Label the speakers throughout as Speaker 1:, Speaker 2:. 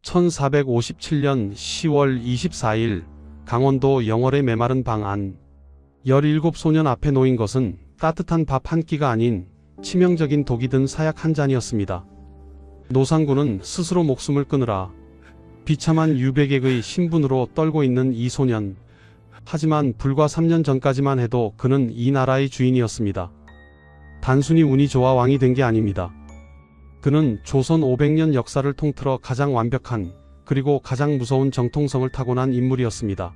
Speaker 1: 1457년 10월 24일 강원도 영월의 메마른 방 안 17소년 앞에 놓인 것은 따뜻한 밥 한 끼가 아닌 치명적인 독이 든 사약 한 잔이었습니다. 노상군은 스스로 목숨을 끊으라 비참한 유배객의 신분으로 떨고 있는 이 소년. 하지만 불과 3년 전까지만 해도 그는 이 나라의 주인이었습니다. 단순히 운이 좋아 왕이 된 게 아닙니다. 그는 조선 500년 역사를 통틀어 가장 완벽한 그리고 가장 무서운 정통성을 타고난 인물이었습니다.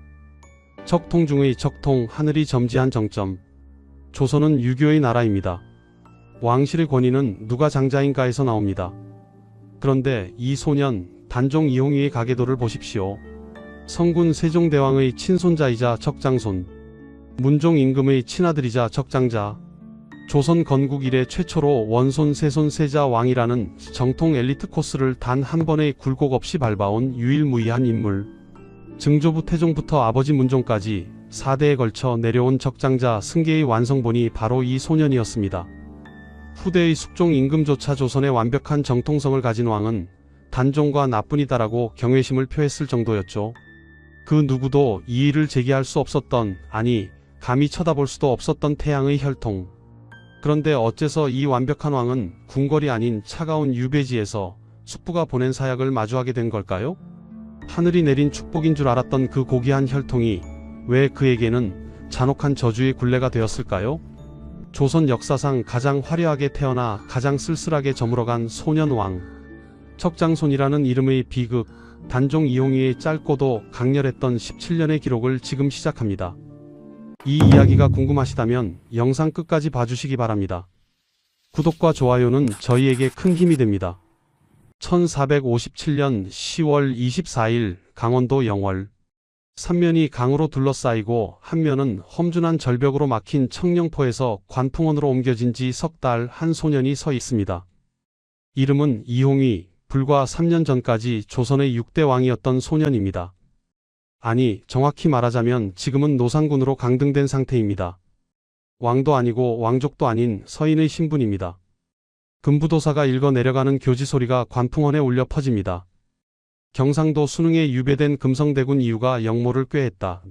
Speaker 1: 적통 중의 적통, 하늘이 점지한 정점. 조선은 유교의 나라입니다. 왕실의 권위는 누가 장자인가에서 나옵니다. 그런데 이 소년 단종 이홍희의 가계도를 보십시오. 성군 세종대왕의 친손자이자 적장손, 문종 임금의 친아들이자 적장자, 조선 건국 이래 최초로 원손 세손 세자 왕이라는 정통 엘리트 코스를 단 한 번의 굴곡 없이 밟아온 유일무이한 인물. 증조부 태종부터 아버지 문종까지 4대에 걸쳐 내려온 적장자 승계의 완성본이 바로 이 소년이었습니다. 후대의 숙종 임금조차 조선의 완벽한 정통성을 가진 왕은 단종과 나뿐이다라고 경외심을 표했을 정도였죠. 그 누구도 이의를 제기할 수 없었던, 아니 감히 쳐다볼 수도 없었던 태양의 혈통. 그런데 어째서 이 완벽한 왕은 궁궐이 아닌 차가운 유배지에서 숙부가 보낸 사약을 마주하게 된 걸까요? 하늘이 내린 축복인 줄 알았던 그 고귀한 혈통이 왜 그에게는 잔혹한 저주의 굴레가 되었을까요? 조선 역사상 가장 화려하게 태어나 가장 쓸쓸하게 저물어간 소년왕. 적장손이라는 이름의 비극, 단종 이홍희의 짧고도 강렬했던 17년의 기록을 지금 시작합니다. 이 이야기가 궁금하시다면 영상 끝까지 봐주시기 바랍니다. 구독과 좋아요는 저희에게 큰 힘이 됩니다. 1457년 10월 24일 강원도 영월. 삼면이 강으로 둘러싸이고 한면은 험준한 절벽으로 막힌 청령포에서 관풍원으로 옮겨진 지 석 달 한 소년이 서 있습니다. 이름은 이홍희, 불과 3년 전까지 조선의 6대 왕이었던 소년입니다. 아니, 정확히 말하자면 지금은 노상군으로 강등된 상태입니다. 왕도 아니고 왕족도 아닌 서인의 신분입니다. 금부도사가 읽어 내려가는 교지 소리가 관풍원에 울려 퍼집니다. 경상도 순흥에 유배된 금성대군 이유가 영모를 꾀했다.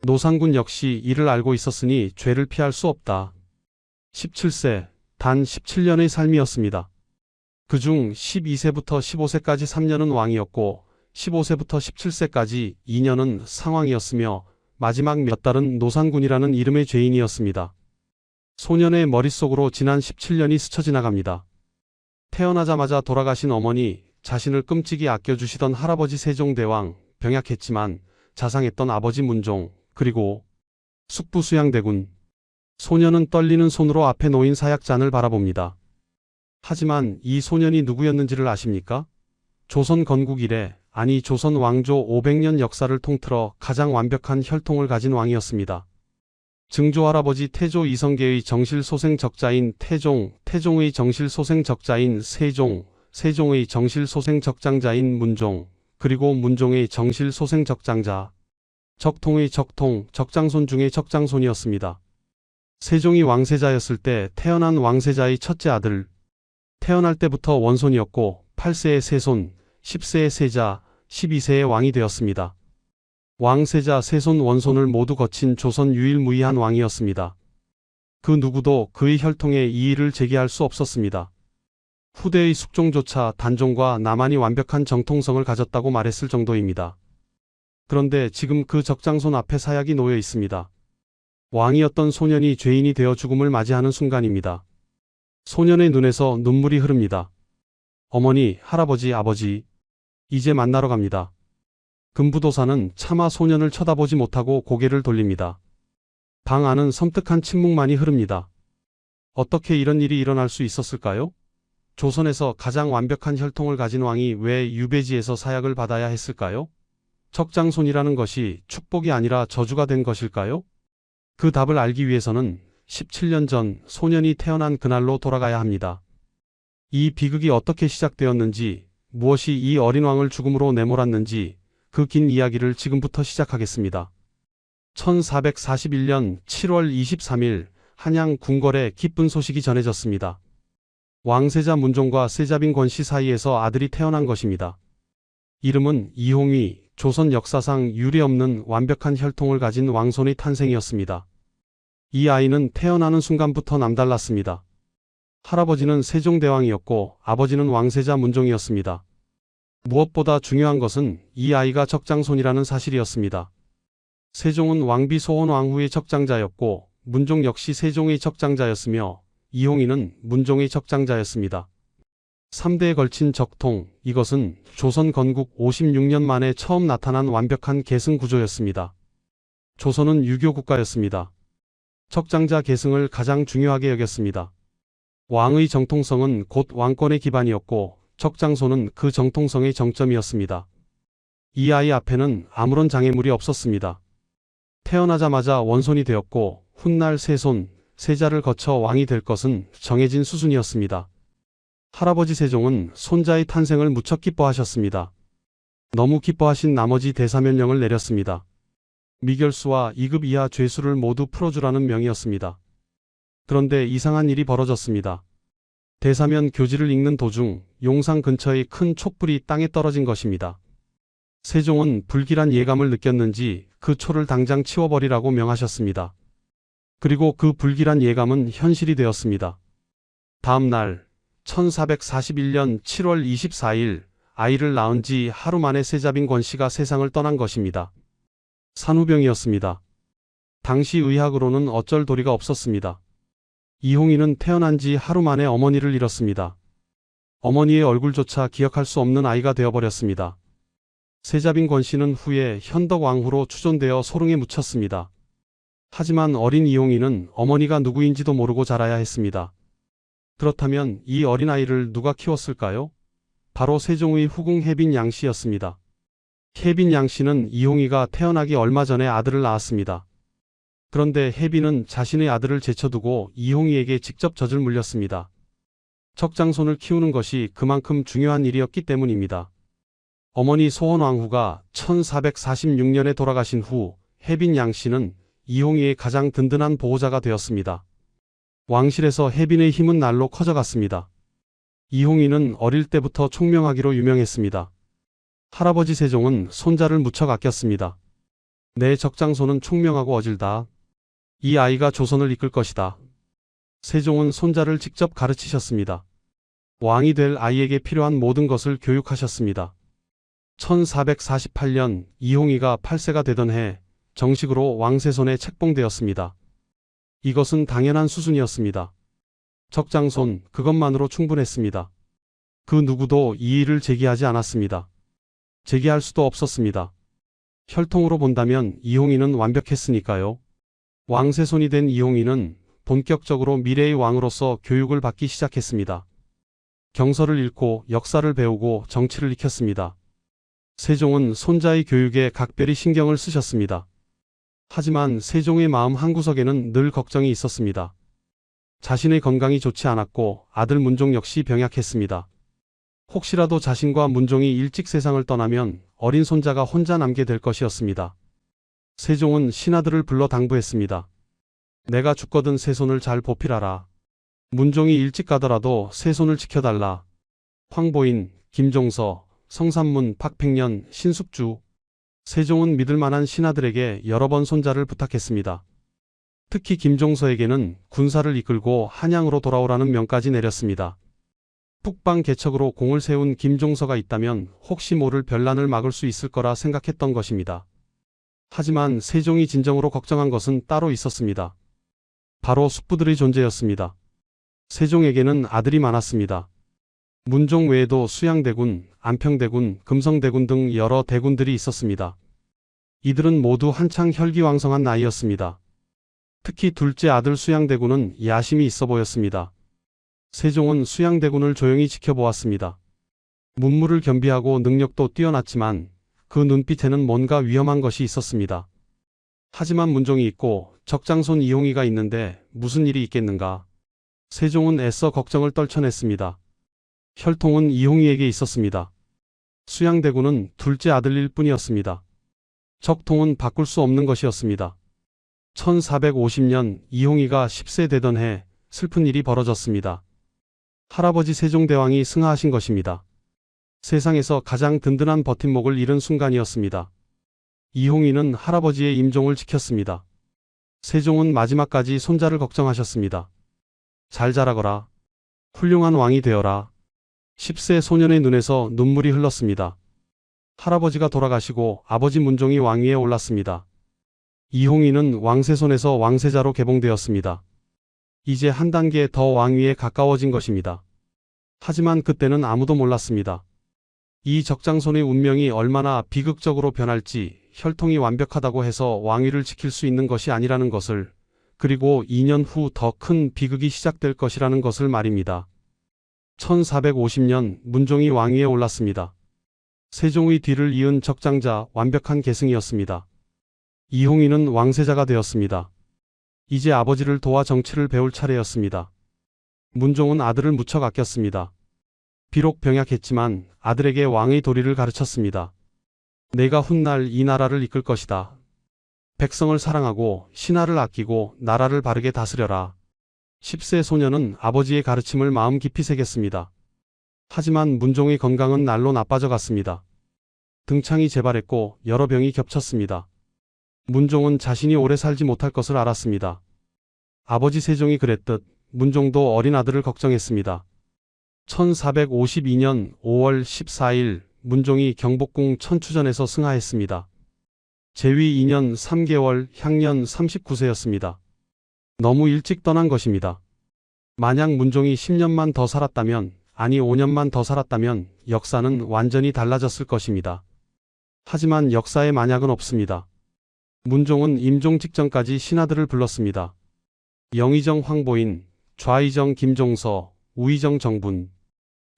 Speaker 1: 노상군 역시 이를 알고 있었으니 죄를 피할 수 없다. 17세, 단 17년의 삶이었습니다. 그중 12세부터 15세까지 3년은 왕이었고 15세부터 17세까지 2년은 상왕이었으며 마지막 몇 달은 노상군이라는 이름의 죄인이었습니다. 소년의 머릿속으로 지난 17년이 스쳐 지나갑니다. 태어나자마자 돌아가신 어머니, 자신을 끔찍이 아껴주시던 할아버지 세종대왕, 병약했지만 자상했던 아버지 문종, 그리고 숙부 수양대군. 소년은 떨리는 손으로 앞에 놓인 사약잔을 바라봅니다. 하지만 이 소년이 누구였는지를 아십니까? 조선 건국 이래, 아니 조선 왕조 500년 역사를 통틀어 가장 완벽한 혈통을 가진 왕이었습니다. 증조 할아버지 태조 이성계의 정실 소생 적자인 태종, 태종의 정실 소생 적자인 세종, 세종의 정실 소생 적장자인 문종, 그리고 문종의 정실 소생 적장자, 적통의 적통, 적장손 중의 적장손이었습니다. 세종이 왕세자였을 때 태어난 왕세자의 첫째 아들, 태어날 때부터 원손이었고 8세의 세손, 10세의 세자, 12세의 왕이 되었습니다. 왕세자, 세손, 원손을 모두 거친 조선 유일무이한 왕이었습니다. 그 누구도 그의 혈통에 이의를 제기할 수 없었습니다. 후대의 숙종조차 단종과 나만이 완벽한 정통성을 가졌다고 말했을 정도입니다. 그런데 지금 그 적장손 앞에 사약이 놓여 있습니다. 왕이었던 소년이 죄인이 되어 죽음을 맞이하는 순간입니다. 소년의 눈에서 눈물이 흐릅니다. 어머니, 할아버지, 아버지, 이제 만나러 갑니다. 금부도사는 차마 소년을 쳐다보지 못하고 고개를 돌립니다. 방 안은 섬뜩한 침묵만이 흐릅니다. 어떻게 이런 일이 일어날 수 있었을까요? 조선에서 가장 완벽한 혈통을 가진 왕이 왜 유배지에서 사약을 받아야 했을까요? 적장손이라는 것이 축복이 아니라 저주가 된 것일까요? 그 답을 알기 위해서는 17년 전 소년이 태어난 그날로 돌아가야 합니다. 이 비극이 어떻게 시작되었는지, 무엇이 이 어린 왕을 죽음으로 내몰았는지 그 긴 이야기를 지금부터 시작하겠습니다. 1441년 7월 23일 한양 궁궐에 기쁜 소식이 전해졌습니다. 왕세자 문종과 세자빈 권씨 사이에서 아들이 태어난 것입니다. 이름은 이홍위, 조선 역사상 유례없는 완벽한 혈통을 가진 왕손의 탄생이었습니다. 이 아이는 태어나는 순간부터 남달랐습니다. 할아버지는 세종대왕이었고 아버지는 왕세자 문종이었습니다. 무엇보다 중요한 것은 이 아이가 적장손이라는 사실이었습니다. 세종은 왕비 소원왕후의 적장자였고 문종 역시 세종의 적장자였으며 이홍이는 문종의 적장자였습니다. 3대에 걸친 적통, 이것은 조선 건국 56년 만에 처음 나타난 완벽한 계승 구조였습니다. 조선은 유교 국가였습니다. 적장자 계승을 가장 중요하게 여겼습니다. 왕의 정통성은 곧 왕권의 기반이었고 적장손은 그 정통성의 정점이었습니다. 이 아이 앞에는 아무런 장애물이 없었습니다. 태어나자마자 원손이 되었고 훗날 세손, 세자를 거쳐 왕이 될 것은 정해진 수순이었습니다. 할아버지 세종은 손자의 탄생을 무척 기뻐하셨습니다. 너무 기뻐하신 나머지 대사면령을 내렸습니다. 미결수와 2급 이하 죄수를 모두 풀어주라는 명이었습니다. 그런데 이상한 일이 벌어졌습니다. 대사면 교지를 읽는 도중 용상 근처의 큰 촛불이 땅에 떨어진 것입니다. 세종은 불길한 예감을 느꼈는지 그 초를 당장 치워버리라고 명하셨습니다. 그리고 그 불길한 예감은 현실이 되었습니다. 다음 날 1441년 7월 24일 아이를 낳은 지 하루 만에 세자빈 권씨가 세상을 떠난 것입니다. 산후병이었습니다. 당시 의학으로는 어쩔 도리가 없었습니다. 이홍이는 태어난 지 하루 만에 어머니를 잃었습니다. 어머니의 얼굴조차 기억할 수 없는 아이가 되어버렸습니다. 세자빈 권씨는 후에 현덕왕후로 추존되어 소릉에 묻혔습니다. 하지만 어린 이홍이는 어머니가 누구인지도 모르고 자라야 했습니다. 그렇다면 이 어린아이를 누가 키웠을까요? 바로 세종의 후궁 혜빈 양씨였습니다. 혜빈 양씨는 이홍이가 태어나기 얼마 전에 아들을 낳았습니다. 그런데 혜빈은 자신의 아들을 제쳐두고 이홍이에게 직접 젖을 물렸습니다. 적장손을 키우는 것이 그만큼 중요한 일이었기 때문입니다. 어머니 소원왕후가 1446년에 돌아가신 후 혜빈 양씨는 이홍이의 가장 든든한 보호자가 되었습니다. 왕실에서 혜빈의 힘은 날로 커져갔습니다. 이홍이는 어릴 때부터 총명하기로 유명했습니다. 할아버지 세종은 손자를 무척 아꼈습니다. 내 적장손은 총명하고 어질다. 이 아이가 조선을 이끌 것이다. 세종은 손자를 직접 가르치셨습니다. 왕이 될 아이에게 필요한 모든 것을 교육하셨습니다. 1448년 이홍이가 8세가 되던 해 정식으로 왕세손에 책봉되었습니다. 이것은 당연한 수순이었습니다. 적장손, 그것만으로 충분했습니다. 그 누구도 이의를 제기하지 않았습니다. 제기할 수도 없었습니다. 혈통으로 본다면 이홍이는 완벽했으니까요. 왕세손이 된 이홍이는 본격적으로 미래의 왕으로서 교육을 받기 시작했습니다. 경서를 읽고 역사를 배우고 정치를 익혔습니다. 세종은 손자의 교육에 각별히 신경을 쓰셨습니다. 하지만 세종의 마음 한구석에는 늘 걱정이 있었습니다. 자신의 건강이 좋지 않았고 아들 문종 역시 병약했습니다. 혹시라도 자신과 문종이 일찍 세상을 떠나면 어린 손자가 혼자 남게 될 것이었습니다. 세종은 신하들을 불러 당부했습니다. 내가 죽거든 세손을 잘 보필하라. 문종이 일찍 가더라도 세손을 지켜달라. 황보인, 김종서, 성삼문, 박팽년, 신숙주. 세종은 믿을 만한 신하들에게 여러 번 손자를 부탁했습니다. 특히 김종서에게는 군사를 이끌고 한양으로 돌아오라는 명까지 내렸습니다. 북방 개척으로 공을 세운 김종서가 있다면 혹시 모를 변란을 막을 수 있을 거라 생각했던 것입니다. 하지만 세종이 진정으로 걱정한 것은 따로 있었습니다. 바로 숙부들의 존재였습니다. 세종에게는 아들이 많았습니다. 문종 외에도 수양대군, 안평대군, 금성대군 등 여러 대군들이 있었습니다. 이들은 모두 한창 혈기왕성한 나이였습니다. 특히 둘째 아들 수양대군은 야심이 있어 보였습니다. 세종은 수양대군을 조용히 지켜보았습니다. 문무를 겸비하고 능력도 뛰어났지만 그 눈빛에는 뭔가 위험한 것이 있었습니다. 하지만 문종이 있고 적장손 이홍이가 있는데 무슨 일이 있겠는가? 세종은 애써 걱정을 떨쳐냈습니다. 혈통은 이홍이에게 있었습니다. 수양대군은 둘째 아들일 뿐이었습니다. 적통은 바꿀 수 없는 것이었습니다. 1450년 이홍이가 10세 되던 해 슬픈 일이 벌어졌습니다. 할아버지 세종대왕이 승하하신 것입니다. 세상에서 가장 든든한 버팀목을 잃은 순간이었습니다. 이홍희는 할아버지의 임종을 지켰습니다. 세종은 마지막까지 손자를 걱정하셨습니다. 잘 자라거라. 훌륭한 왕이 되어라. 10세 소년의 눈에서 눈물이 흘렀습니다. 할아버지가 돌아가시고 아버지 문종이 왕위에 올랐습니다. 이홍희는 왕세손에서 왕세자로 개봉되었습니다. 이제 한 단계 더 왕위에 가까워진 것입니다. 하지만 그때는 아무도 몰랐습니다. 이 적장손의 운명이 얼마나 비극적으로 변할지, 혈통이 완벽하다고 해서 왕위를 지킬 수 있는 것이 아니라는 것을, 그리고 2년 후 더 큰 비극이 시작될 것이라는 것을 말입니다. 1450년 문종이 왕위에 올랐습니다. 세종의 뒤를 이은 적장자, 완벽한 계승이었습니다. 이홍희는 왕세자가 되었습니다. 이제 아버지를 도와 정치를 배울 차례였습니다. 문종은 아들을 무척 아꼈습니다. 비록 병약했지만 아들에게 왕의 도리를 가르쳤습니다. 내가 훗날 이 나라를 이끌 것이다. 백성을 사랑하고 신하를 아끼고 나라를 바르게 다스려라. 10세 소년은 아버지의 가르침을 마음 깊이 새겼습니다. 하지만 문종의 건강은 날로 나빠져 갔습니다. 등창이 재발했고 여러 병이 겹쳤습니다. 문종은 자신이 오래 살지 못할 것을 알았습니다. 아버지 세종이 그랬듯 문종도 어린 아들을 걱정했습니다. 1452년 5월 14일 문종이 경복궁 천추전에서 승하했습니다. 제위 2년 3개월, 향년 39세였습니다. 너무 일찍 떠난 것입니다. 만약 문종이 10년만 더 살았다면, 아니 5년만 더 살았다면 역사는 완전히 달라졌을 것입니다. 하지만 역사에 만약은 없습니다. 문종은 임종 직전까지 신하들을 불렀습니다. 영의정 황보인, 좌의정 김종서, 우의정 정분,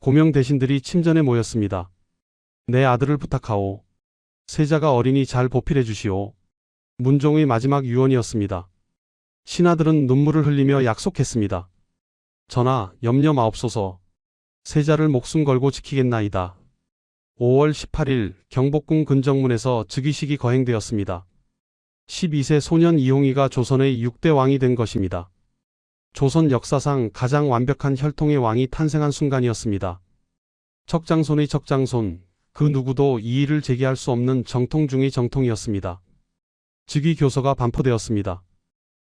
Speaker 1: 고명 대신들이 침전에 모였습니다. 내 아들을 부탁하오. 세자가 어리니 잘 보필해 주시오. 문종의 마지막 유언이었습니다. 신하들은 눈물을 흘리며 약속했습니다. 전하, 염려 마옵소서. 세자를 목숨 걸고 지키겠나이다. 5월 18일 경복궁 근정문에서 즉위식이 거행되었습니다. 12세 소년 이홍희가 조선의 6대 왕이 된 것입니다. 조선 역사상 가장 완벽한 혈통의 왕이 탄생한 순간이었습니다. 적장손의 적장손, 그 누구도 이의를 제기할 수 없는 정통 중의 정통이었습니다. 즉위 교서가 반포되었습니다.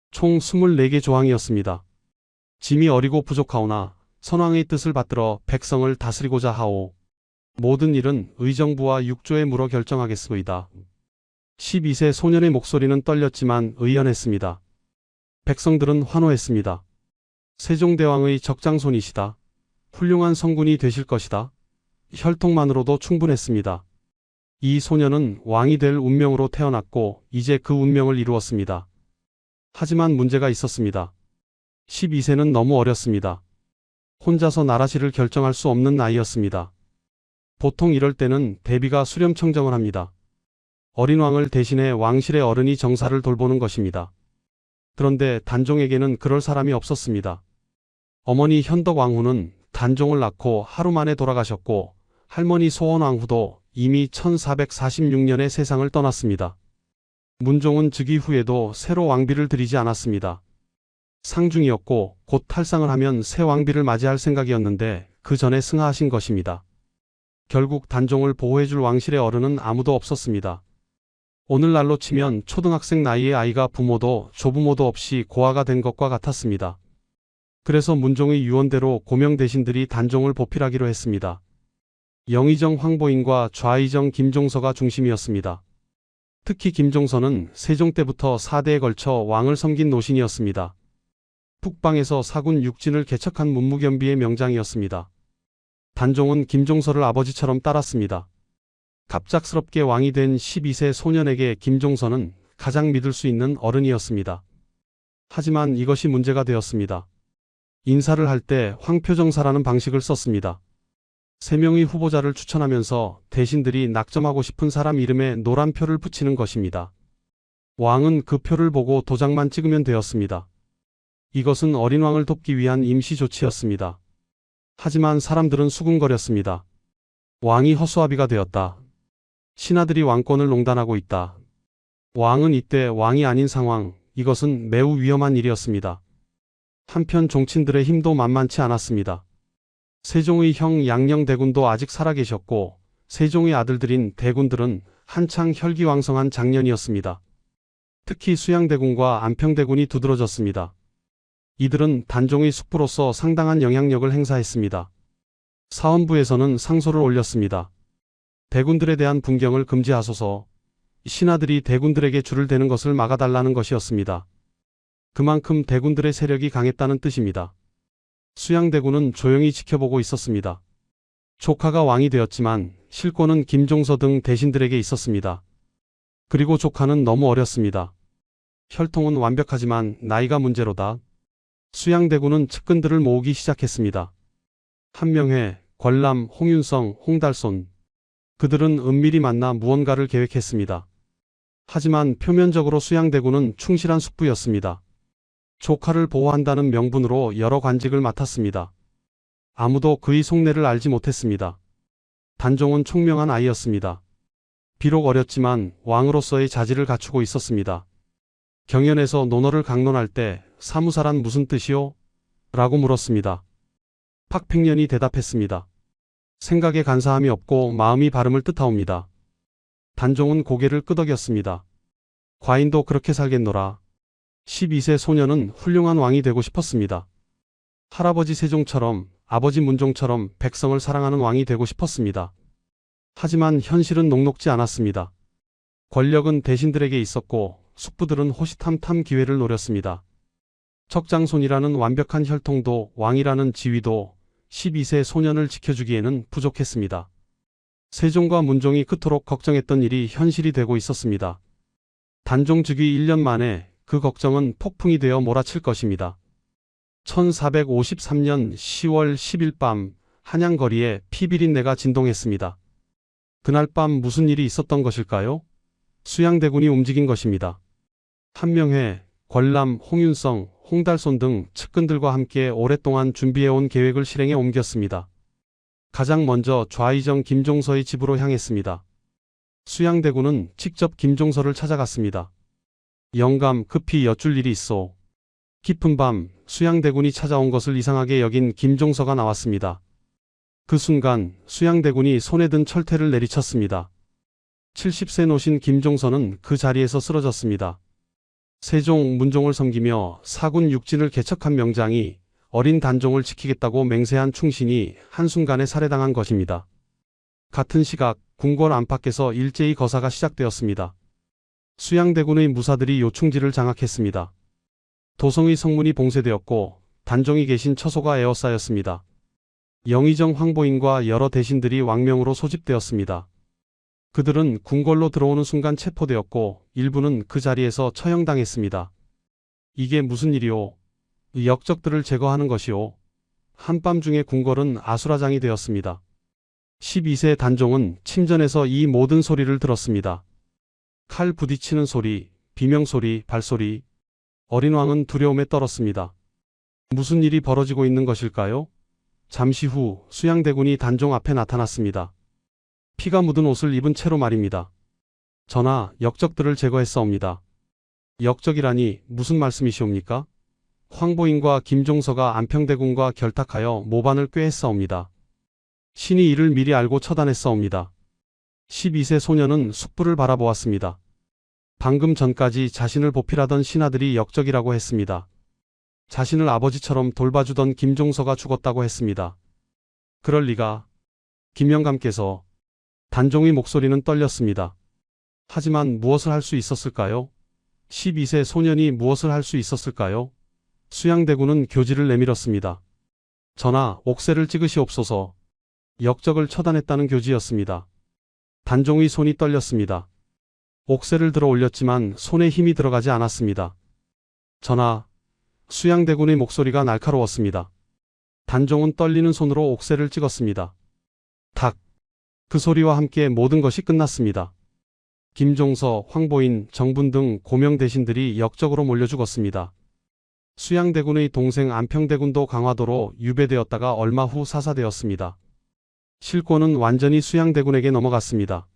Speaker 1: 총 24개 조항이었습니다. 짐이 어리고 부족하오나 선왕의 뜻을 받들어 백성을 다스리고자 하오. 모든 일은 의정부와 육조에 물어 결정하겠소이다. 12세 소년의 목소리는 떨렸지만 의연했습니다. 백성들은 환호했습니다. 세종대왕의 적장손이시다. 훌륭한 성군이 되실 것이다. 혈통만으로도 충분했습니다. 이 소년은 왕이 될 운명으로 태어났고 이제 그 운명을 이루었습니다. 하지만 문제가 있었습니다. 12세는 너무 어렸습니다. 혼자서 나라실을 결정할 수 없는 나이였습니다. 보통 이럴 때는 대비가 수렴청정을 합니다. 어린 왕을 대신해 왕실의 어른이 정사를 돌보는 것입니다. 그런데 단종에게는 그럴 사람이 없었습니다. 어머니 현덕왕후는 단종을 낳고 하루 만에 돌아가셨고 할머니 소원왕후도 이미 1446년에 세상을 떠났습니다. 문종은 즉위 후에도 새로 왕비를 들이지 않았습니다. 상중이었고 곧 탈상을 하면 새 왕비를 맞이할 생각이었는데 그 전에 승하하신 것입니다. 결국 단종을 보호해줄 왕실의 어른은 아무도 없었습니다. 오늘날로 치면 초등학생 나이의 아이가 부모도 조부모도 없이 고아가 된 것과 같았습니다. 그래서 문종의 유언대로 고명 대신들이 단종을 보필하기로 했습니다. 영의정 황보인과 좌의정 김종서가 중심이었습니다. 특히 김종서는 세종 때부터 4대에 걸쳐 왕을 섬긴 노신이었습니다. 북방에서 사군 육진을 개척한 문무겸비의 명장이었습니다. 단종은 김종서를 아버지처럼 따랐습니다. 갑작스럽게 왕이 된 12세 소년에게 김종서는 가장 믿을 수 있는 어른이었습니다. 하지만 이것이 문제가 되었습니다. 인사를 할 때 황표정사라는 방식을 썼습니다. 3명의 후보자를 추천하면서 대신들이 낙점하고 싶은 사람 이름에 노란 표를 붙이는 것입니다. 왕은 그 표를 보고 도장만 찍으면 되었습니다. 이것은 어린 왕을 돕기 위한 임시 조치였습니다. 하지만 사람들은 수군거렸습니다. 왕이 허수아비가 되었다. 신하들이 왕권을 농단하고 있다. 왕은 이때 왕이 아닌 상황, 이것은 매우 위험한 일이었습니다. 한편 종친들의 힘도 만만치 않았습니다. 세종의 형 양녕대군도 아직 살아계셨고 세종의 아들들인 대군들은 한창 혈기왕성한 장년이었습니다. 특히 수양대군과 안평대군이 두드러졌습니다. 이들은 단종의 숙부로서 상당한 영향력을 행사했습니다. 사헌부에서는 상소를 올렸습니다. 대군들에 대한 분경을 금지하소서. 신하들이 대군들에게 줄을 대는 것을 막아달라는 것이었습니다. 그만큼 대군들의 세력이 강했다는 뜻입니다. 수양대군은 조용히 지켜보고 있었습니다. 조카가 왕이 되었지만 실권은 김종서 등 대신들에게 있었습니다. 그리고 조카는 너무 어렸습니다. 혈통은 완벽하지만 나이가 문제로다. 수양대군은 측근들을 모으기 시작했습니다. 한명회, 권람, 홍윤성, 홍달손. 그들은 은밀히 만나 무언가를 계획했습니다. 하지만 표면적으로 수양대군은 충실한 숙부였습니다. 조카를 보호한다는 명분으로 여러 관직을 맡았습니다. 아무도 그의 속내를 알지 못했습니다. 단종은 총명한 아이였습니다. 비록 어렸지만 왕으로서의 자질을 갖추고 있었습니다. 경연에서 논어를 강론할 때 사무사란 무슨 뜻이요? 라고 물었습니다. 팍팽년이 대답했습니다. 생각에 간사함이 없고 마음이 바름을 뜻하옵니다. 단종은 고개를 끄덕였습니다. 과인도 그렇게 살겠노라. 12세 소년은 훌륭한 왕이 되고 싶었습니다. 할아버지 세종처럼 아버지 문종처럼 백성을 사랑하는 왕이 되고 싶었습니다. 하지만 현실은 녹록지 않았습니다. 권력은 대신들에게 있었고 숙부들은 호시탐탐 기회를 노렸습니다. 척장손이라는 완벽한 혈통도 왕이라는 지위도 12세 소년을 지켜주기에는 부족했습니다. 세종과 문종이 그토록 걱정했던 일이 현실이 되고 있었습니다. 단종 즉위 1년 만에 그 걱정은 폭풍이 되어 몰아칠 것입니다. 1453년 10월 10일 밤 한양거리에 피비린내가 진동했습니다. 그날 밤 무슨 일이 있었던 것일까요? 수양대군이 움직인 것입니다. 한명회, 권람, 홍윤성, 홍달손 등 측근들과 함께 오랫동안 준비해온 계획을 실행에 옮겼습니다. 가장 먼저 좌의정 김종서의 집으로 향했습니다. 수양대군은 직접 김종서를 찾아갔습니다. 영감, 급히 여쭐 일이 있어. 깊은 밤 수양대군이 찾아온 것을 이상하게 여긴 김종서가 나왔습니다. 그 순간 수양대군이 손에 든 철퇴를 내리쳤습니다. 70세 노신 김종서는 그 자리에서 쓰러졌습니다. 세종, 문종을 섬기며 사군 육진을 개척한 명장이 어린 단종을 지키겠다고 맹세한 충신이 한순간에 살해당한 것입니다. 같은 시각 궁궐 안팎에서 일제히 거사가 시작되었습니다. 수양대군의 무사들이 요충지를 장악했습니다. 도성의 성문이 봉쇄되었고 단종이 계신 처소가 에워싸였습니다. 영의정 황보인과 여러 대신들이 왕명으로 소집되었습니다. 그들은 궁궐로 들어오는 순간 체포되었고 일부는 그 자리에서 처형당했습니다. 이게 무슨 일이오? 역적들을 제거하는 것이오. 한밤중에 궁궐은 아수라장이 되었습니다. 12세 단종은 침전에서 이 모든 소리를 들었습니다. 칼 부딪히는 소리, 비명소리, 발소리. 어린 왕은 두려움에 떨었습니다. 무슨 일이 벌어지고 있는 것일까요? 잠시 후 수양대군이 단종 앞에 나타났습니다. 피가 묻은 옷을 입은 채로 말입니다. 전하, 역적들을 제거했사옵니다. 역적이라니 무슨 말씀이시옵니까? 황보인과 김종서가 안평대군과 결탁하여 모반을 꾀했사옵니다. 신이 이를 미리 알고 처단했사옵니다. 12세 소년은 숙부를 바라보았습니다. 방금 전까지 자신을 보필하던 신하들이 역적이라고 했습니다. 자신을 아버지처럼 돌봐주던 김종서가 죽었다고 했습니다. 그럴 리가. 김영감께서. 단종의 목소리는 떨렸습니다. 하지만 무엇을 할 수 있었을까요? 12세 소년이 무엇을 할 수 있었을까요? 수양대군은 교지를 내밀었습니다. 전하, 옥새를 찍으시옵소서. 역적을 처단했다는 교지였습니다. 단종의 손이 떨렸습니다. 옥새를 들어 올렸지만 손에 힘이 들어가지 않았습니다. 전하, 수양대군의 목소리가 날카로웠습니다. 단종은 떨리는 손으로 옥새를 찍었습니다. 탁! 그 소리와 함께 모든 것이 끝났습니다. 김종서, 황보인, 정분 등 고명 대신들이 역적으로 몰려 죽었습니다. 수양대군의 동생 안평대군도 강화도로 유배되었다가 얼마 후 사사되었습니다. 실권은 완전히 수양대군에게 넘어갔습니다.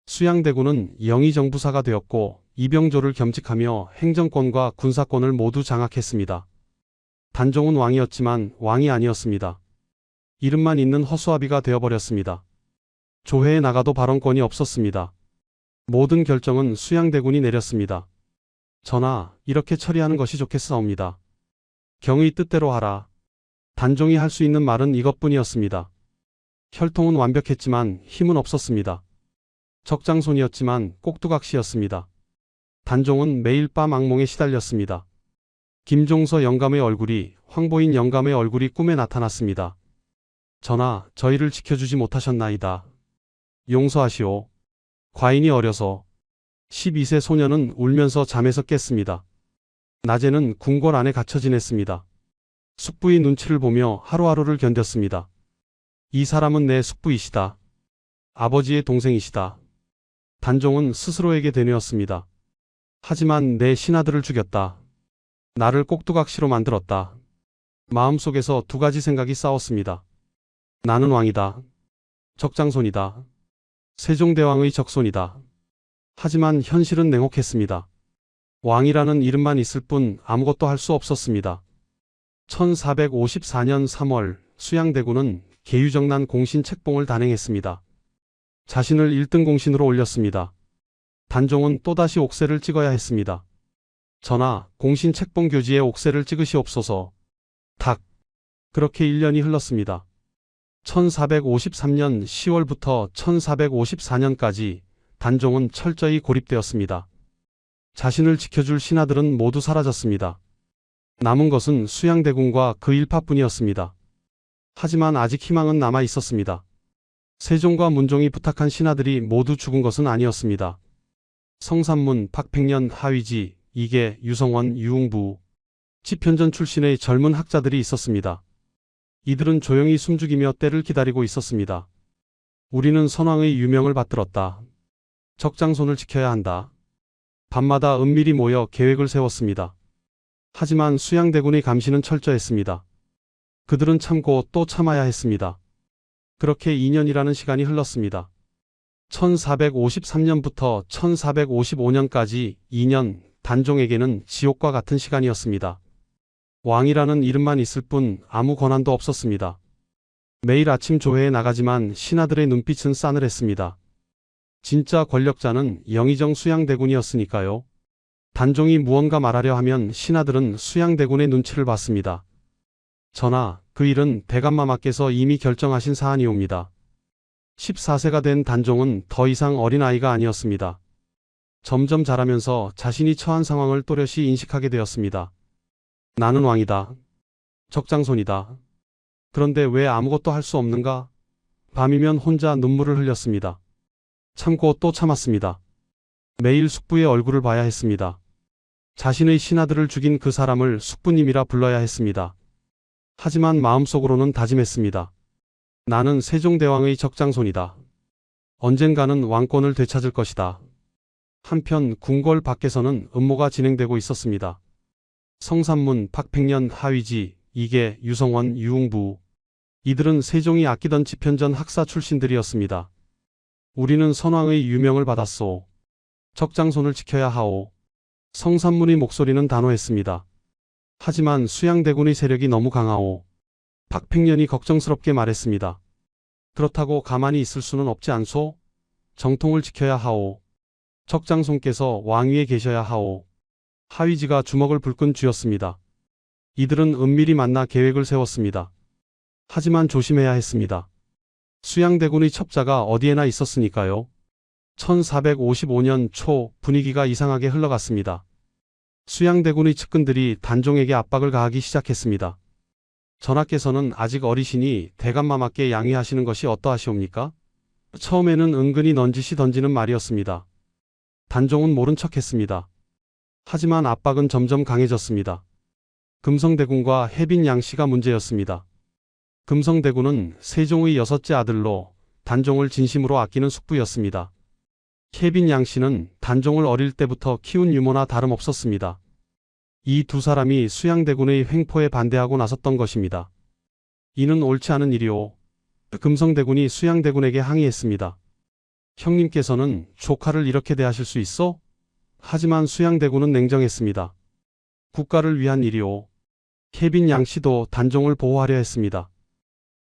Speaker 1: 수양대군은 영의정부사가 되었고 이병조를 겸직하며 행정권과 군사권을 모두 장악했습니다. 단종은 왕이었지만 왕이 아니었습니다. 이름만 있는 허수아비가 되어버렸습니다. 조회에 나가도 발언권이 없었습니다. 모든 결정은 수양대군이 내렸습니다. 전하, 이렇게 처리하는 것이 좋겠사옵니다. 경의 뜻대로 하라. 단종이 할 수 있는 말은 이것뿐이었습니다. 혈통은 완벽했지만 힘은 없었습니다. 적장손이었지만 꼭두각시였습니다. 단종은 매일 밤 악몽에 시달렸습니다. 김종서 영감의 얼굴이, 황보인 영감의 얼굴이 꿈에 나타났습니다. 전하, 저희를 지켜주지 못하셨나이다. 용서하시오. 과인이 어려서. 12세 소녀는 울면서 잠에서 깼습니다. 낮에는 궁궐 안에 갇혀 지냈습니다. 숙부의 눈치를 보며 하루하루를 견뎠습니다. 이 사람은 내 숙부이시다. 아버지의 동생이시다. 단종은 스스로에게 되뇌었습니다. 하지만 내 신하들을 죽였다. 나를 꼭두각시로 만들었다. 마음속에서 두 가지 생각이 싸웠습니다. 나는 왕이다. 적장손이다. 세종대왕의 적손이다. 하지만 현실은 냉혹했습니다. 왕이라는 이름만 있을 뿐 아무것도 할 수 없었습니다. 1454년 3월 수양대군은 계유정난 공신 책봉을 단행했습니다. 자신을 1등 공신으로 올렸습니다. 단종은 또다시 옥새를 찍어야 했습니다. 전하, 공신 책봉 교지에 옥새를 찍으시옵소서. 탁. 그렇게 1년이 흘렀습니다. 1453년 10월부터 1454년까지 단종은 철저히 고립되었습니다. 자신을 지켜줄 신하들은 모두 사라졌습니다. 남은 것은 수양대군과 그 일파뿐이었습니다. 하지만 아직 희망은 남아 있었습니다. 세종과 문종이 부탁한 신하들이 모두 죽은 것은 아니었습니다. 성삼문, 박팽년, 하위지, 이계, 유성원, 유웅부, 치편전 출신의 젊은 학자들이 있었습니다. 이들은 조용히 숨죽이며 때를 기다리고 있었습니다. 우리는 선왕의 유명을 받들었다. 적장손을 지켜야 한다. 밤마다 은밀히 모여 계획을 세웠습니다. 하지만 수양대군의 감시는 철저했습니다. 그들은 참고 또 참아야 했습니다. 그렇게 2년이라는 시간이 흘렀습니다. 1453년부터 1455년까지 2년, 단종에게는 지옥과 같은 시간이었습니다. 왕이라는 이름만 있을 뿐 아무 권한도 없었습니다. 매일 아침 조회에 나가지만 신하들의 눈빛은 싸늘했습니다. 진짜 권력자는 영의정 수양대군이었으니까요. 단종이 무언가 말하려 하면 신하들은 수양대군의 눈치를 봤습니다. 전하, 그 일은 대감마마께서 이미 결정하신 사안이옵니다. 14세가 된 단종은 더 이상 어린아이가 아니었습니다. 점점 자라면서 자신이 처한 상황을 또렷이 인식하게 되었습니다. 나는 왕이다. 적장손이다. 그런데 왜 아무것도 할 수 없는가? 밤이면 혼자 눈물을 흘렸습니다. 참고 또 참았습니다. 매일 숙부의 얼굴을 봐야 했습니다. 자신의 신하들을 죽인 그 사람을 숙부님이라 불러야 했습니다. 하지만 마음속으로는 다짐했습니다. 나는 세종대왕의 적장손이다. 언젠가는 왕권을 되찾을 것이다. 한편 궁궐 밖에서는 음모가 진행되고 있었습니다. 성삼문, 박팽년, 하위지, 이계, 유성원, 유웅부. 이들은 세종이 아끼던 치편전 학사 출신들이었습니다. 우리는 선왕의 유명을 받았소. 적장손을 지켜야 하오. 성삼문의 목소리는 단호했습니다. 하지만 수양대군의 세력이 너무 강하오. 박팽년이 걱정스럽게 말했습니다. 그렇다고 가만히 있을 수는 없지 않소? 정통을 지켜야 하오. 적장손께서 왕위에 계셔야 하오. 하위지가 주먹을 불끈 쥐었습니다. 이들은 은밀히 만나 계획을 세웠습니다. 하지만 조심해야 했습니다. 수양대군의 첩자가 어디에나 있었으니까요. 1455년 초 분위기가 이상하게 흘러갔습니다. 수양대군의 측근들이 단종에게 압박을 가하기 시작했습니다. 전하께서는 아직 어리시니 대감마마께 양해하시는 것이 어떠하시옵니까? 처음에는 은근히 넌지시 던지는 말이었습니다. 단종은 모른 척했습니다. 하지만 압박은 점점 강해졌습니다. 금성대군과 혜빈 양씨가 문제였습니다. 금성대군은 세종의 6째 아들로 단종을 진심으로 아끼는 숙부였습니다. 혜빈 양씨는 단종을 어릴 때부터 키운 유모나 다름없었습니다. 이 두 사람이 수양대군의 횡포에 반대하고 나섰던 것입니다. 이는 옳지 않은 일이오. 금성대군이 수양대군에게 항의했습니다. 형님께서는 조카를 이렇게 대하실 수 있어? 하지만 수양대군은 냉정했습니다. 국가를 위한 일이오. 혜빈 양씨도 단종을 보호하려 했습니다.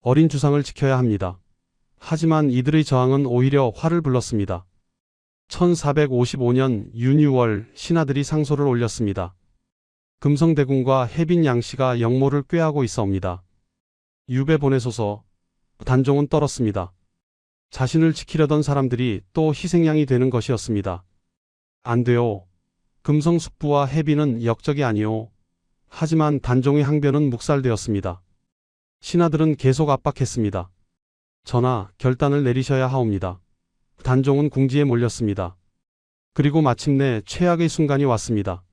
Speaker 1: 어린 주상을 지켜야 합니다. 하지만 이들의 저항은 오히려 화를 불렀습니다. 1455년 윤유월 신하들이 상소를 올렸습니다. 금성대군과 해빈 양씨가 영모를 꾀하고 있어옵니다. 유배 보내소서. 단종은 떨었습니다. 자신을 지키려던 사람들이 또 희생양이 되는 것이었습니다. 안 돼요. 금성 숙부와 해빈은 역적이 아니오. 하지만 단종의 항변은 묵살되었습니다. 신하들은 계속 압박했습니다. 전하, 결단을 내리셔야 하옵니다. 단종은 궁지에 몰렸습니다. 그리고 마침내 최악의 순간이 왔습니다.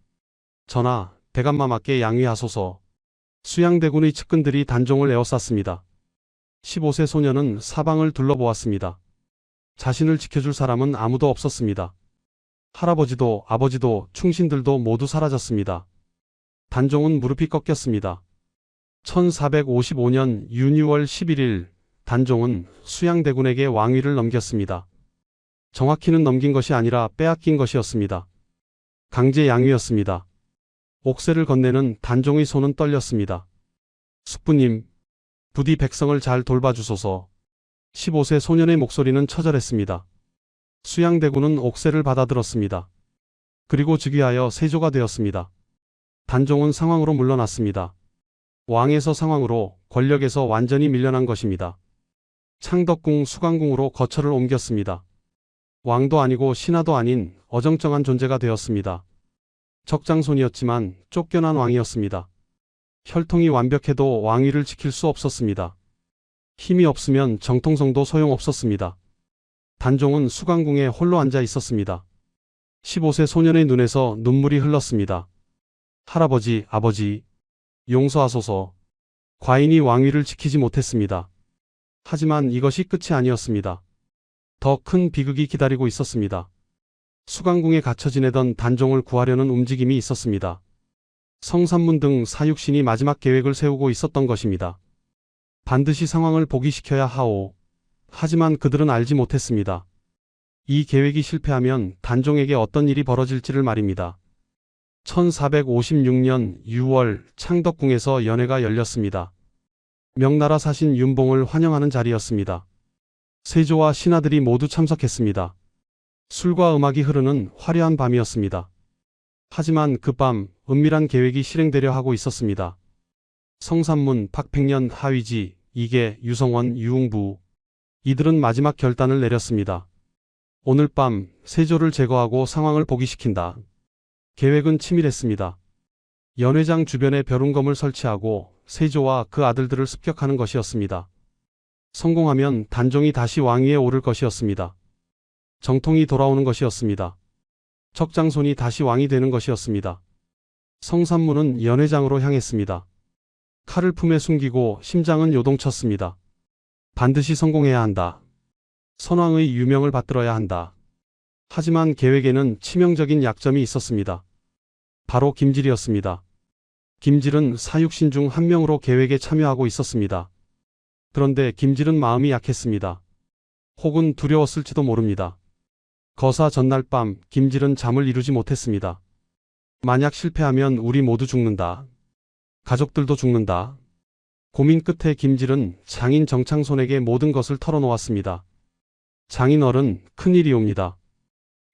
Speaker 1: 전하, 대감마마께 양위하소서. 수양대군의 측근들이 단종을 에워쌌습니다. 15세 소년은 사방을 둘러보았습니다. 자신을 지켜줄 사람은 아무도 없었습니다. 할아버지도 아버지도 충신들도 모두 사라졌습니다. 단종은 무릎이 꺾였습니다. 1455년 윤유월 11일 단종은 수양대군에게 왕위를 넘겼습니다. 정확히는 넘긴 것이 아니라 빼앗긴 것이었습니다. 강제 양위였습니다. 옥새를 건네는 단종의 손은 떨렸습니다. 숙부님, 부디 백성을 잘 돌봐주소서. 15세 소년의 목소리는 처절했습니다. 수양대군은 옥새를 받아들었습니다. 그리고 즉위하여 세조가 되었습니다. 단종은 상황으로 물러났습니다. 왕에서 상황으로, 권력에서 완전히 밀려난 것입니다. 창덕궁 수강궁으로 거처를 옮겼습니다. 왕도 아니고 신하도 아닌 어정쩡한 존재가 되었습니다. 적장손이었지만 쫓겨난 왕이었습니다. 혈통이 완벽해도 왕위를 지킬 수 없었습니다. 힘이 없으면 정통성도 소용없었습니다. 단종은 수강궁에 홀로 앉아 있었습니다. 15세 소년의 눈에서 눈물이 흘렀습니다. 할아버지, 아버지, 용서하소서. 과인이 왕위를 지키지 못했습니다. 하지만 이것이 끝이 아니었습니다. 더 큰 비극이 기다리고 있었습니다. 수강궁에 갇혀 지내던 단종을 구하려는 움직임이 있었습니다. 성삼문 등 사육신이 마지막 계획을 세우고 있었던 것입니다. 반드시 상황을 복위시켜야 하오. 하지만 그들은 알지 못했습니다. 이 계획이 실패하면 단종에게 어떤 일이 벌어질지를 말입니다. 1456년 6월 창덕궁에서 연회가 열렸습니다. 명나라 사신 윤봉을 환영하는 자리였습니다. 세조와 신하들이 모두 참석했습니다. 술과 음악이 흐르는 화려한 밤이었습니다. 하지만 그 밤 은밀한 계획이 실행되려 하고 있었습니다. 성삼문, 박팽년, 하위지, 이계, 유성원, 유웅부 이들은 마지막 결단을 내렸습니다. 오늘 밤 세조를 제거하고 상황을 복위시킨다. 계획은 치밀했습니다. 연회장 주변에 벼룬검을 설치하고 세조와 그 아들들을 습격하는 것이었습니다. 성공하면 단종이 다시 왕위에 오를 것이었습니다. 정통이 돌아오는 것이었습니다. 적장손이 다시 왕이 되는 것이었습니다. 성삼문은 연회장으로 향했습니다. 칼을 품에 숨기고 심장은 요동쳤습니다. 반드시 성공해야 한다. 선왕의 유명을 받들어야 한다. 하지만 계획에는 치명적인 약점이 있었습니다. 바로 김질이었습니다. 김질은 사육신 중 한 명으로 계획에 참여하고 있었습니다. 그런데 김질은 마음이 약했습니다. 혹은 두려웠을지도 모릅니다. 거사 전날 밤 김질은 잠을 이루지 못했습니다. 만약 실패하면 우리 모두 죽는다. 가족들도 죽는다. 고민 끝에 김질은 장인 정창손에게 모든 것을 털어놓았습니다. 장인 어른, 큰일이 옵니다.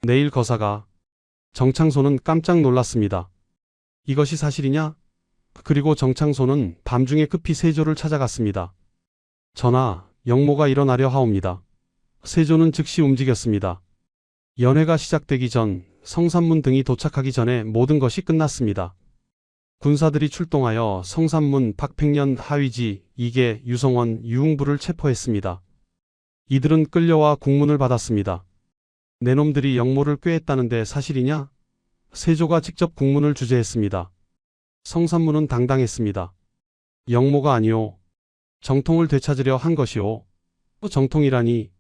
Speaker 1: 내일 거사가. 정창손은 깜짝 놀랐습니다. 이것이 사실이냐? 그리고 정창손은 밤중에 급히 세조를 찾아갔습니다. 전하, 영모가 일어나려 하옵니다. 세조는 즉시 움직였습니다. 연회가 시작되기 전 성삼문 등이 도착하기 전에 모든 것이 끝났습니다. 군사들이 출동하여 성삼문, 박팽년, 하위지, 이계, 유성원, 유웅부를 체포했습니다. 이들은 끌려와 국문을 받았습니다. 내 놈들이 영모를 꾀했다는데 사실이냐? 세조가 직접 국문을 주재했습니다. 성삼문은 당당했습니다. 영모가 아니오. 정통을 되찾으려 한 것이오. 정통이라니.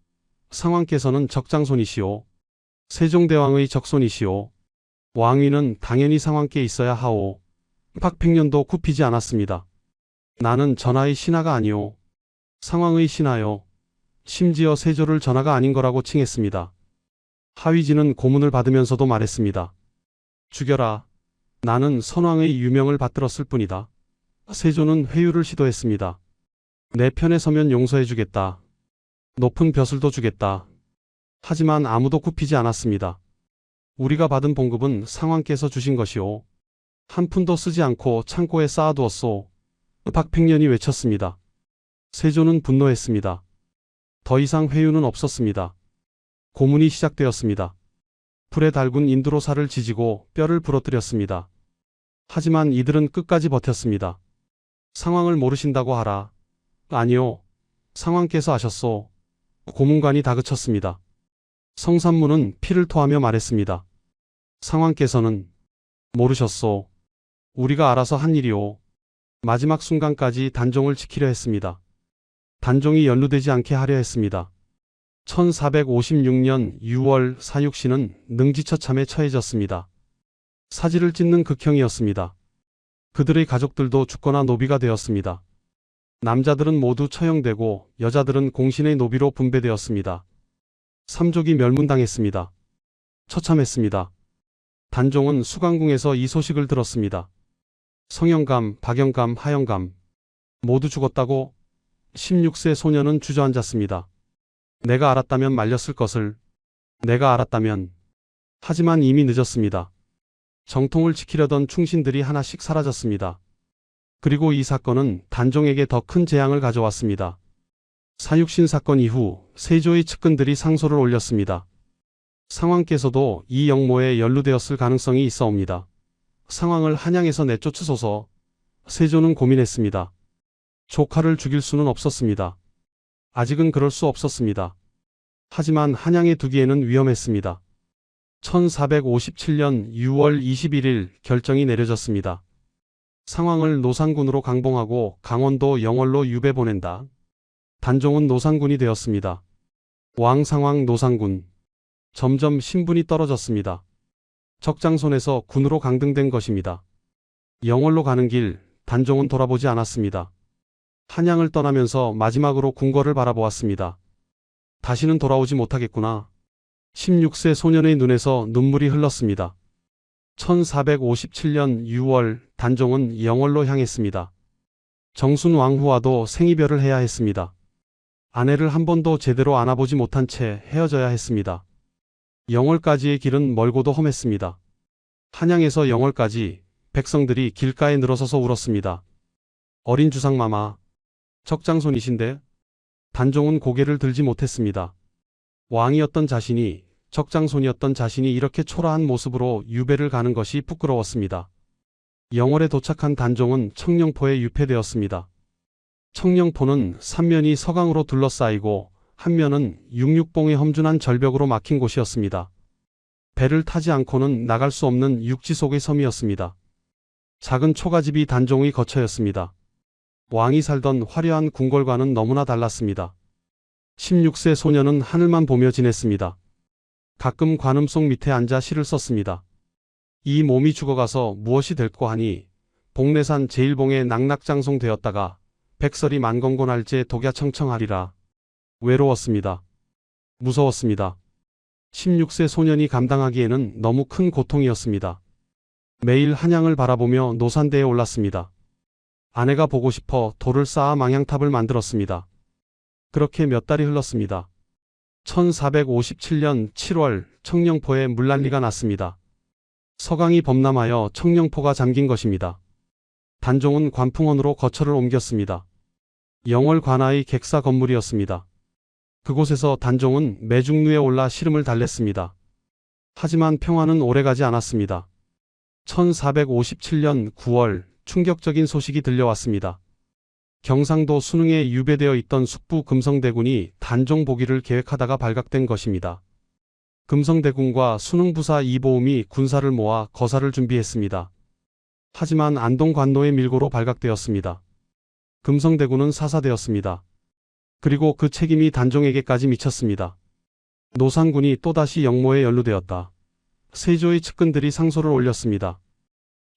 Speaker 1: 상왕께서는 적장손이시오. 세종대왕의 적손이시오. 왕위는 당연히 상왕께 있어야 하오. 박팽년도 굽히지 않았습니다. 나는 전하의 신하가 아니오. 상왕의 신하요. 심지어 세조를 전하가 아닌 거라고 칭했습니다. 하위지는 고문을 받으면서도 말했습니다. 죽여라. 나는 선왕의 유명을 받들었을 뿐이다. 세조는 회유를 시도했습니다. 내 편에 서면 용서해주겠다. 높은 벼슬도 주겠다. 하지만 아무도 굽히지 않았습니다. 우리가 받은 봉급은 상왕께서 주신 것이오. 한 푼도 쓰지 않고 창고에 쌓아두었소. 박팽년이 외쳤습니다. 세조는 분노했습니다. 더 이상 회유는 없었습니다. 고문이 시작되었습니다. 불에 달군 인두로살을 지지고 뼈를 부러뜨렸습니다. 하지만 이들은 끝까지 버텼습니다. 상황을 모르신다고 하라. 아니요. 상황께서 아셨소. 고문관이 다그쳤습니다. 성산문은 피를 토하며 말했습니다. 상황께서는 모르셨소. 우리가 알아서 한 일이오. 마지막 순간까지 단종을 지키려 했습니다. 단종이 연루되지 않게 하려 했습니다. 1456년 6월 사육신은 능지처참에 처해졌습니다. 사지를 찢는 극형이었습니다. 그들의 가족들도 죽거나 노비가 되었습니다. 남자들은 모두 처형되고 여자들은 공신의 노비로 분배되었습니다. 삼족이 멸문당했습니다. 처참했습니다. 단종은 수강궁에서 이 소식을 들었습니다. 성영감, 박영감, 하영감 모두 죽었다고? 16세 소녀는 주저앉았습니다. 내가 알았다면 말렸을 것을. 내가 알았다면. 하지만 이미 늦었습니다. 정통을 지키려던 충신들이 하나씩 사라졌습니다. 그리고 이 사건은 단종에게 더 큰 재앙을 가져왔습니다. 사육신 사건 이후 세조의 측근들이 상소를 올렸습니다. 상왕께서도 이 영모에 연루되었을 가능성이 있어옵니다. 상왕을 한양에서 내쫓으소서. 세조는 고민했습니다. 조카를 죽일 수는 없었습니다. 아직은 그럴 수 없었습니다. 하지만 한양에 두기에는 위험했습니다. 1457년 6월 21일 결정이 내려졌습니다. 상왕을 노상군으로 강봉하고 강원도 영월로 유배 보낸다. 단종은 노상군이 되었습니다. 왕상왕 노상군. 점점 신분이 떨어졌습니다. 적장손에서 군으로 강등된 것입니다. 영월로 가는 길, 단종은 돌아보지 않았습니다. 한양을 떠나면서 마지막으로 궁궐을 바라보았습니다. 다시는 돌아오지 못하겠구나. 16세 소년의 눈에서 눈물이 흘렀습니다. 1457년 6월 단종은 영월로 향했습니다. 정순 왕후와도 생이별을 해야 했습니다. 아내를 한 번도 제대로 안아보지 못한 채 헤어져야 했습니다. 영월까지의 길은 멀고도 험했습니다. 한양에서 영월까지 백성들이 길가에 늘어서서 울었습니다. 어린 주상마마, 적장손이신데? 단종은 고개를 들지 못했습니다. 왕이었던 자신이, 적장손이었던 자신이 이렇게 초라한 모습으로 유배를 가는 것이 부끄러웠습니다. 영월에 도착한 단종은 청령포에 유폐되었습니다. 청령포는 3면이 서강으로 둘러싸이고 한 면은 육육봉의 험준한 절벽으로 막힌 곳이었습니다. 배를 타지 않고는 나갈 수 없는 육지 속의 섬이었습니다. 작은 초가집이 단종의 거처였습니다. 왕이 살던 화려한 궁궐과는 너무나 달랐습니다. 16세 소녀는 하늘만 보며 지냈습니다. 가끔 관음속 밑에 앉아 시를 썼습니다. 이 몸이 죽어가서 무엇이 될꼬 하니 복내산 제일봉에 낙낙장송되었다가 백설이 만건곤할제 독야청청하리라. 외로웠습니다. 무서웠습니다. 16세 소년이 감당하기에는 너무 큰 고통이었습니다. 매일 한양을 바라보며 노산대에 올랐습니다. 아내가 보고 싶어 돌을 쌓아 망향탑을 만들었습니다. 그렇게 몇 달이 흘렀습니다. 1457년 7월 청령포에 물난리가 났습니다. 서강이 범람하여 청령포가 잠긴 것입니다. 단종은 관풍원으로 거처를 옮겼습니다. 영월 관하의 객사 건물이었습니다. 그곳에서 단종은 매중루에 올라 시름을 달랬습니다. 하지만 평화는 오래가지 않았습니다. 1457년 9월 충격적인 소식이 들려왔습니다. 경상도 순흥에 유배되어 있던 숙부 금성대군이 단종 보기를 계획하다가 발각된 것입니다. 금성대군과 순흥부사 이보음이 군사를 모아 거사를 준비했습니다. 하지만 안동관노의 밀고로 발각되었습니다. 금성대군은 사사되었습니다. 그리고 그 책임이 단종에게까지 미쳤습니다. 노상군이 또다시 영모에 연루되었다. 세조의 측근들이 상소를 올렸습니다.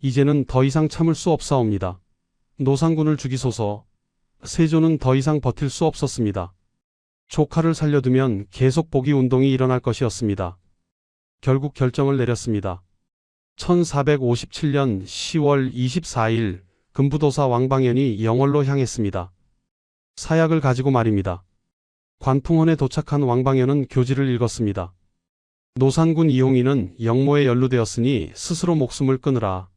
Speaker 1: 이제는 더 이상 참을 수 없사옵니다. 노상군을 죽이소서. 세조는 더 이상 버틸 수 없었습니다. 조카를 살려두면 계속 복위 운동이 일어날 것이었습니다. 결국 결정을 내렸습니다. 1457년 10월 24일 금부도사 왕방연이 영월로 향했습니다. 사약을 가지고 말입니다. 관풍원에 도착한 왕방현은 교지를 읽었습니다. 노산군 이홍이는 영모에 연루되었으니 스스로 목숨을 끊으라.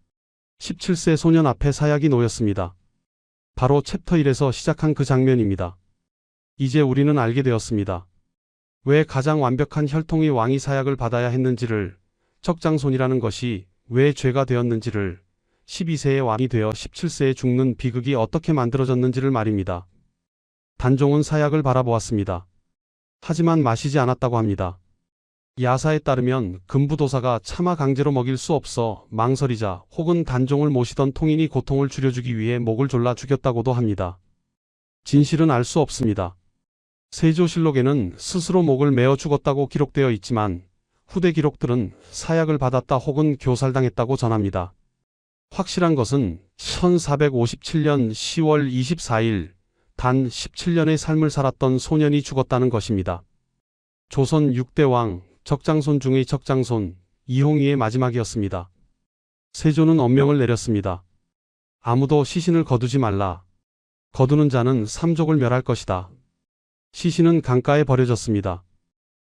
Speaker 1: 17세 소년 앞에 사약이 놓였습니다. 바로 챕터 1에서 시작한 그 장면입니다. 이제 우리는 알게 되었습니다. 왜 가장 완벽한 혈통의 왕이 사약을 받아야 했는지를, 적장손이라는 것이 왜 죄가 되었는지를, 12세의 왕이 되어 17세에 죽는 비극이 어떻게 만들어졌는지를 말입니다. 단종은 사약을 바라보았습니다. 하지만 마시지 않았다고 합니다. 야사에 따르면 금부도사가 차마 강제로 먹일 수 없어 망설이자 혹은 단종을 모시던 통인이 고통을 줄여주기 위해 목을 졸라 죽였다고도 합니다. 진실은 알 수 없습니다. 세조실록에는 스스로 목을 메어 죽었다고 기록되어 있지만 후대 기록들은 사약을 받았다 혹은 교살당했다고 전합니다. 확실한 것은 1457년 10월 24일 단 17년의 삶을 살았던 소년이 죽었다는 것입니다. 조선 6대 왕 적장손 중의 적장손 이홍이의 마지막이었습니다. 세조는 엄명을 내렸습니다. 아무도 시신을 거두지 말라. 거두는 자는 삼족을 멸할 것이다. 시신은 강가에 버려졌습니다.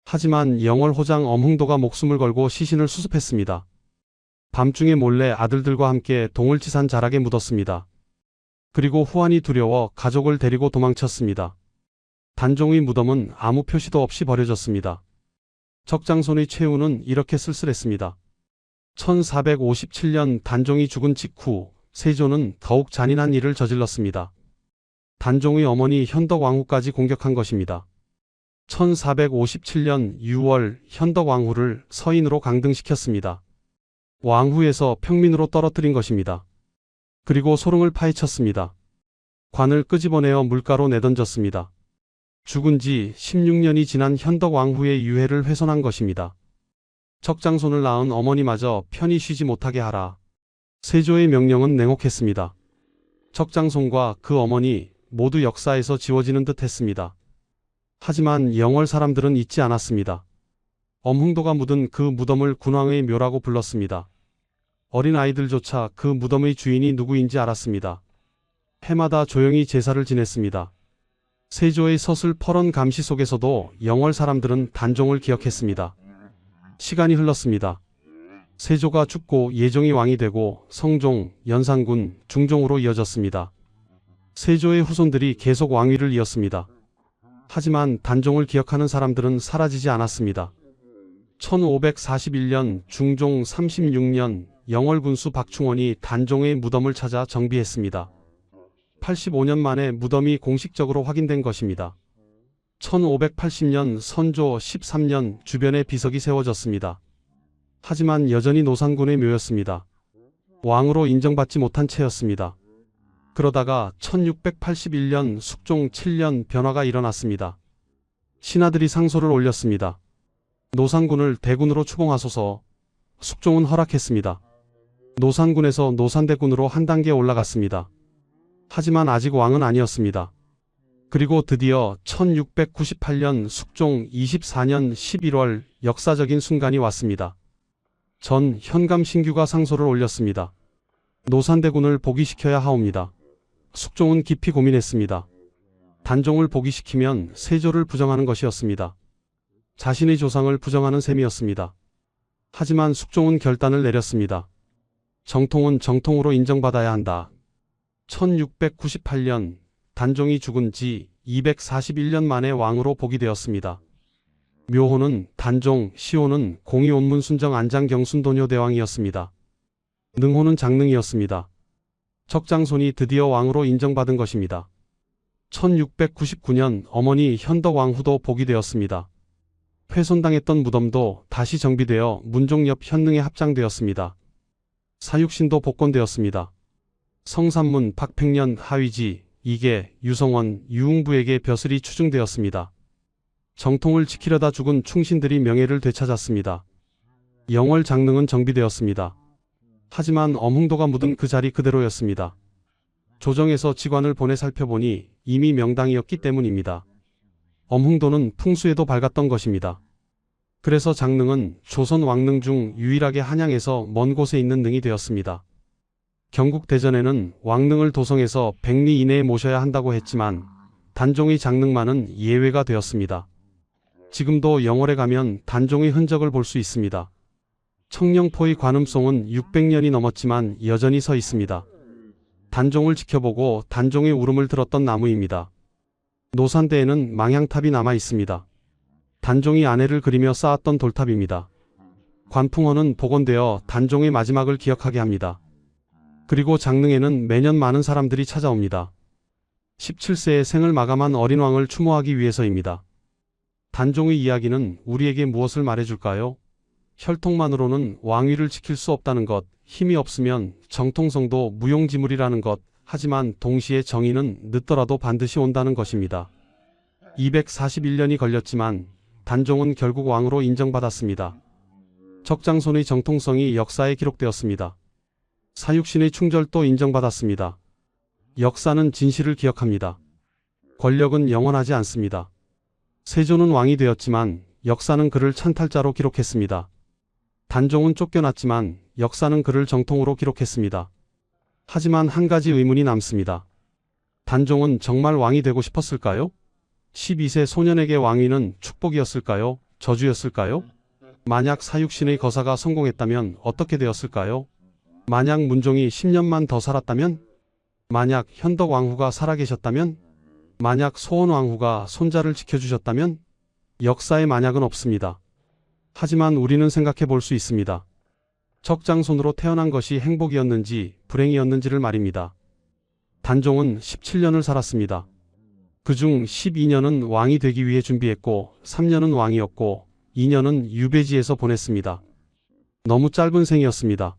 Speaker 1: 하지만 영월호장 엄흥도가 목숨을 걸고 시신을 수습했습니다. 밤중에 몰래 아들들과 함께 동을지산 자락에 묻었습니다. 그리고 후환이 두려워 가족을 데리고 도망쳤습니다. 단종의 무덤은 아무 표시도 없이 버려졌습니다. 적장손의 최후는 이렇게 쓸쓸했습니다. 1457년 단종이 죽은 직후 세조는 더욱 잔인한 일을 저질렀습니다. 단종의 어머니 현덕왕후까지 공격한 것입니다. 1457년 6월 현덕왕후를 서인으로 강등시켰습니다. 왕후에서 평민으로 떨어뜨린 것입니다. 그리고 소릉을 파헤쳤습니다. 관을 끄집어내어 물가로 내던졌습니다. 죽은 지 16년이 지난 현덕왕후의 유해를 훼손한 것입니다. 적장손을 낳은 어머니마저 편히 쉬지 못하게 하라. 세조의 명령은 냉혹했습니다. 적장손과 그 어머니 모두 역사에서 지워지는 듯 했습니다. 하지만 영월 사람들은 잊지 않았습니다. 엄흥도가 묻은 그 무덤을 군왕의 묘라고 불렀습니다. 어린 아이들조차 그 무덤의 주인이 누구인지 알았습니다. 해마다 조용히 제사를 지냈습니다. 세조의 서슬퍼런 감시 속에서도 영월 사람들은 단종을 기억했습니다. 시간이 흘렀습니다. 세조가 죽고 예종이 왕이 되고 성종, 연산군, 중종으로 이어졌습니다. 세조의 후손들이 계속 왕위를 이었습니다. 하지만 단종을 기억하는 사람들은 사라지지 않았습니다. 1541년 중종 36년 영월군수 박충원이 단종의 무덤을 찾아 정비했습니다. 85년 만에 무덤이 공식적으로 확인된 것입니다. 1580년 선조 13년 주변에 비석이 세워졌습니다. 하지만 여전히 노산군의 묘였습니다. 왕으로 인정받지 못한 채였습니다. 그러다가 1681년 숙종 7년 변화가 일어났습니다. 신하들이 상소를 올렸습니다. 노산군을 대군으로 추봉하소서. 숙종은 허락했습니다. 노산군에서 노산대군으로 한 단계 올라갔습니다. 하지만 아직 왕은 아니었습니다. 그리고 드디어 1698년 숙종 24년 11월 역사적인 순간이 왔습니다. 전 현감 신규가 상소를 올렸습니다. 노산대군을 복위시켜야 하옵니다. 숙종은 깊이 고민했습니다. 단종을 복위시키면 세조를 부정하는 것이었습니다. 자신의 조상을 부정하는 셈이었습니다. 하지만 숙종은 결단을 내렸습니다. 정통은 정통으로 인정받아야 한다. 1698년 단종이 죽은 지 241년 만에 왕으로 복위되었습니다. 묘호는 단종, 시호는 공의온문순정 안장경순도뇨대왕이었습니다. 능호는 장능이었습니다. 적장손이 드디어 왕으로 인정받은 것입니다. 1699년 어머니 현덕왕후도 복위되었습니다. 훼손당했던 무덤도 다시 정비되어 문종 옆 현능에 합장되었습니다. 사육신도 복권되었습니다. 성산문, 박팽년, 하위지, 이계, 유성원, 유웅부에게 벼슬이 추증되었습니다. 정통을 지키려다 죽은 충신들이 명예를 되찾았습니다. 영월 장릉은 정비되었습니다. 하지만 엄흥도가 묻은 그 자리 그대로였습니다. 조정에서 직관을 보내 살펴보니 이미 명당이었기 때문입니다. 엄흥도는 풍수에도 밝았던 것입니다. 그래서 장릉은 조선 왕릉 중 유일하게 한양에서 먼 곳에 있는 능이 되었습니다. 경국대전에는 왕릉을 도성에서 100리 이내에 모셔야 한다고 했지만 단종의 장릉만은 예외가 되었습니다. 지금도 영월에 가면 단종의 흔적을 볼 수 있습니다. 청령포의 관음송은 600년이 넘었지만 여전히 서 있습니다. 단종을 지켜보고 단종의 울음을 들었던 나무입니다. 노산대에는 망향탑이 남아 있습니다. 단종이 아내를 그리며 쌓았던 돌탑입니다. 관풍원은 복원되어 단종의 마지막을 기억하게 합니다. 그리고 장릉에는 매년 많은 사람들이 찾아옵니다. 17세의 생을 마감한 어린 왕을 추모하기 위해서입니다. 단종의 이야기는 우리에게 무엇을 말해줄까요? 혈통만으로는 왕위를 지킬 수 없다는 것, 힘이 없으면 정통성도 무용지물이라는 것, 하지만 동시에 정의는 늦더라도 반드시 온다는 것입니다. 241년이 걸렸지만 단종은 결국 왕으로 인정받았습니다. 적장손의 정통성이 역사에 기록되었습니다. 사육신의 충절도 인정받았습니다. 역사는 진실을 기억합니다. 권력은 영원하지 않습니다. 세조는 왕이 되었지만 역사는 그를 찬탈자로 기록했습니다. 단종은 쫓겨났지만 역사는 그를 정통으로 기록했습니다. 하지만 한 가지 의문이 남습니다. 단종은 정말 왕이 되고 싶었을까요? 12세 소년에게 왕위는 축복이었을까요? 저주였을까요? 만약 사육신의 거사가 성공했다면 어떻게 되었을까요? 만약 문종이 10년만 더 살았다면? 만약 현덕왕후가 살아계셨다면? 만약 소원왕후가 손자를 지켜주셨다면? 역사에 만약은 없습니다. 하지만 우리는 생각해 볼 수 있습니다. 적장손으로 태어난 것이 행복이었는지 불행이었는지를 말입니다. 단종은 17년을 살았습니다. 그중 12년은 왕이 되기 위해 준비했고 3년은 왕이었고 2년은 유배지에서 보냈습니다. 너무 짧은 생이었습니다.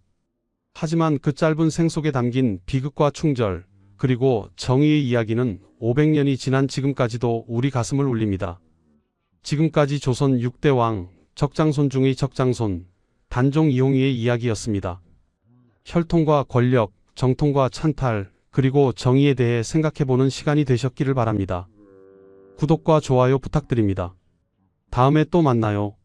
Speaker 1: 하지만 그 짧은 생 속에 담긴 비극과 충절, 그리고 정의의 이야기는 500년이 지난 지금까지도 우리 가슴을 울립니다. 지금까지 조선 6대 왕, 적장손 중의 적장손, 단종 이홍희의 이야기였습니다. 혈통과 권력, 정통과 찬탈, 그리고 정의에 대해 생각해보는 시간이 되셨기를 바랍니다. 구독과 좋아요 부탁드립니다. 다음에 또 만나요.